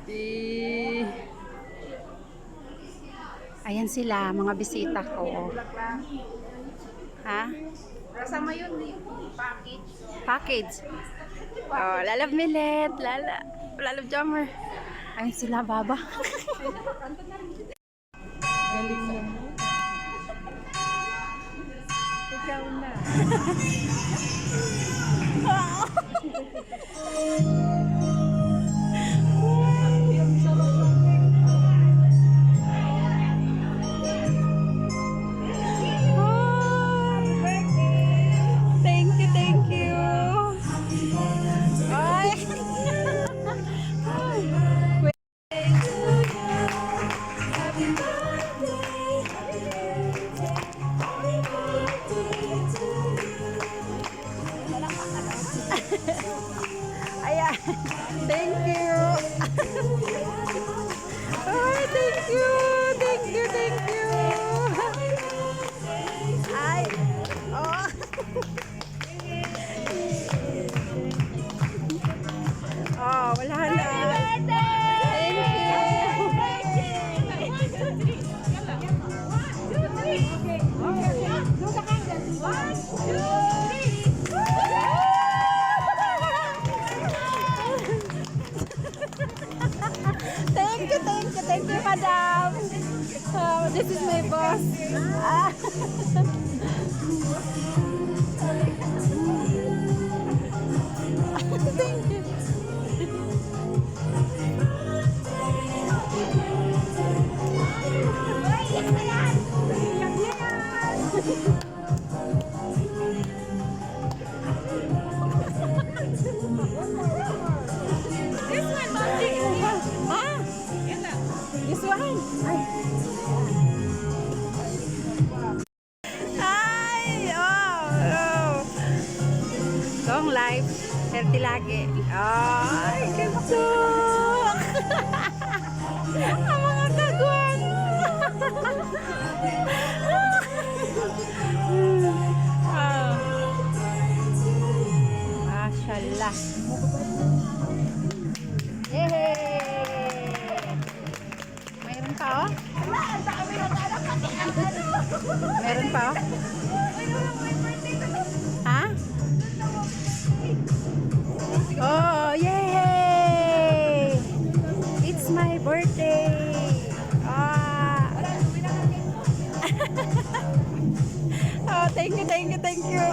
Eh, ayan sila, mga bisita ko. Ha? Kasama yun, package. Package. Oh, lalab milet, lalab jammer. Ayan sila, baba. Galing mo. Ikaw na. Thank you, thank you. Ay. Ayan. Thank you. Ay, thank you. Thank you, thank you. Ay. Oh. Oh, wala na. Thank thank you, madam. This is my boss. Ah. Thank you. Ah, this one. Ay, oh. Long life, healthy lagi. Ay, ganito. Ang mga kagwan. Oh. Mashallah. Yay! Mayroon pa, oh? Meron pa, oh? Ha? Oh, yay! It's my birthday! Ah! Oh, thank you, thank you, thank you!